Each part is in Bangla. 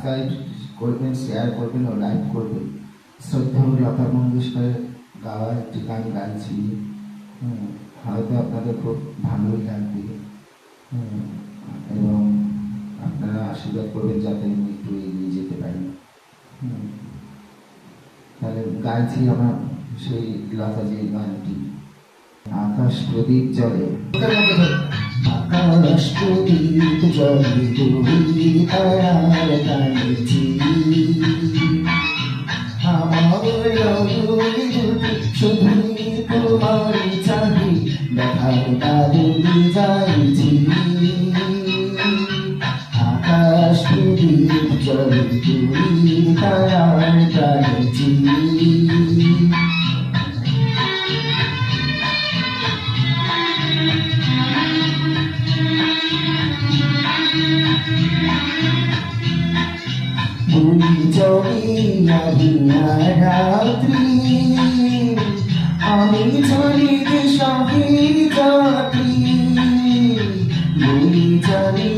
সাবস্ক্রাইব করবেন, শেয়ার করবেন ও লাইক করবেন। শ্রদ্ধেয় লতা মঙ্গেশকরের গাওয়া একটি গান গাইছি, হয়তো আপনাদের খুব ভালোই লাগবে এবং আপনারা আশীর্বাদ করবেন যাতে আমি একটু এগিয়ে যেতে পারি। তাহলে গাইছি আমার সেই লতাজির গানটি। আকাশ প্রদীপ জলে, আকাশ প্রদীপ জলে তুমি তারার টানেছি, আমার শুধুই তোমার চাহি দেখার দারুণ যাইছি। আকাশ প্রদীপ জলে তুমি তারার টানেছি, রাত্রি আমি চলি দিশাহি যাত্রী, বই চলি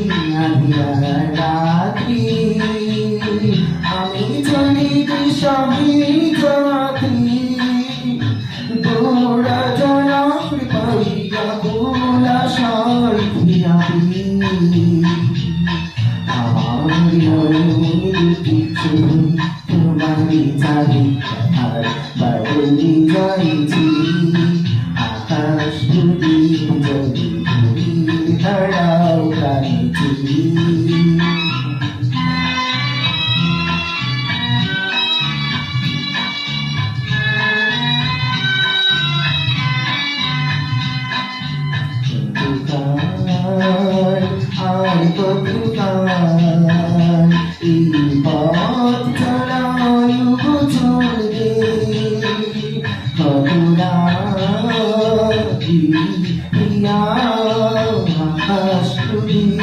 রাত্রি আমি চলি দিশাহি যাত্রী, দৌড়া জনার পাইয়া গোলা সাই ফিরাবি, তোমারি চারি দেখার বাড়ি যাইছি। আকাশ প্রদীপ জলে তুমি তারাও টানেছি, আর কতকাল এই পথ চলায় চলবে, কতরা আকাশ প্রদীপ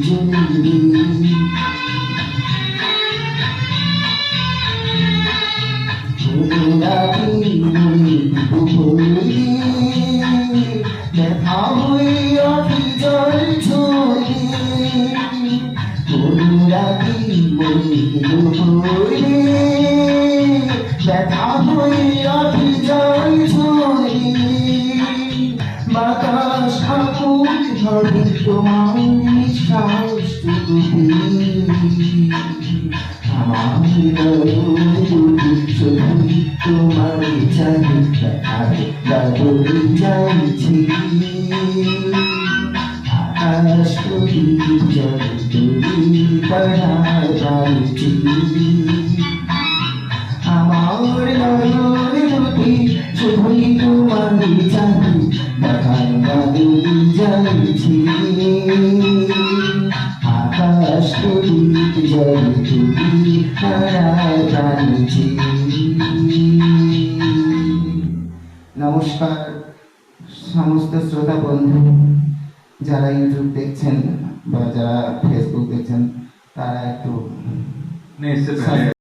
জ্বলবে, দেখা হইয়া জল ছড়ে, ব্যথা হইয়া জল ছড়ে, বাতাস আকুল ধরে তোমার নিঃশ্বাস আমার তোমার চাই দাদুর চাইছি। আকাশ প্রদীপ জলে তুমি তারার টানেছি, আমার নয়ন দুটি শুধুই তোমার চাই দেখার দাদুর যাইছি। আকাশ প্রদীপ জলে তুমি তারার টানেছি। নমস্কার সমস্ত শ্রোতা বন্ধু, যারা ইউটিউব দেখছেন বা যারা ফেসবুক দেখছেন তারা একটু